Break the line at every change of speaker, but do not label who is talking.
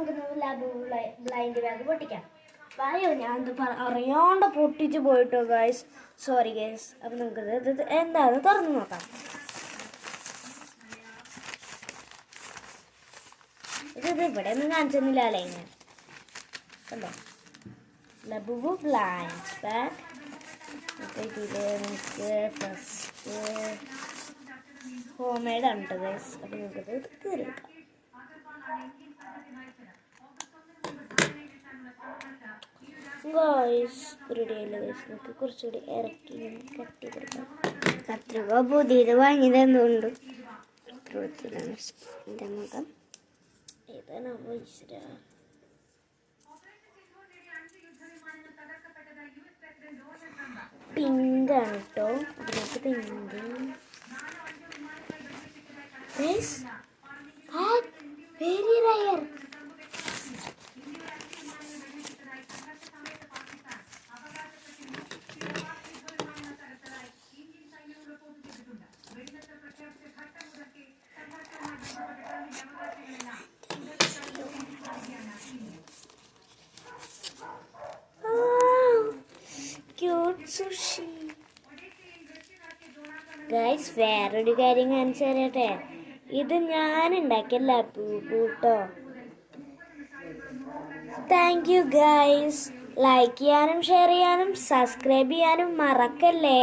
നമുക്ക് lab blind bag പൊട്ടിക്കാം. വായോ, ഞാൻ അറിയാണ്ട് പൊട്ടിച്ച് പോയിട്ടോ ഗൈസ്, സോറി ഗൈസ്. അപ്പം നമുക്കിത് എന്താന്ന് തുറന്ന് നോക്കാം. ഇത് ഇവിടെ ഒന്നും കാണിച്ചൊന്നുമില്ല അല്ലേ ഞാൻ കണ്ടോ. Labubu blind bag. അപ്പോൾ ഇതിൽ നമുക്ക് ഫസ്റ്റ് ഹോം മെയ്ഡ് ആണ് കേട്ടോ ഗൈസ്. അപ്പോൾ നമുക്കത് കീറിയെടുക്കാം. ഗൈസ് റെഡി ആയില്ല ഗൈസ്. നമുക്ക് കുറച്ചുകൂടി ഇറക്കി കട്ട് ചെയ്തെടുക്കാം. കത്രിക പുതിയത് വാങ്ങിയതെന്നുണ്ട്. എൻ്റെ മുഖം ഏതാണ് പിങ്കാണ് കേട്ടോ. അതിനകത്ത് പിങ്ക് വെരി റയർ. സുഷി ഗൈസ്, വേറൊരു കാര്യം കാണിച്ചു തരട്ടെ. ഇത് ഞാൻ ഉണ്ടാക്കിയല്ല പൂട്ടോ. Thank you guys. ലൈക്ക് ചെയ്യാനും ഷെയർ ചെയ്യാനും സബ്സ്ക്രൈബ് ചെയ്യാനും മറക്കല്ലേ.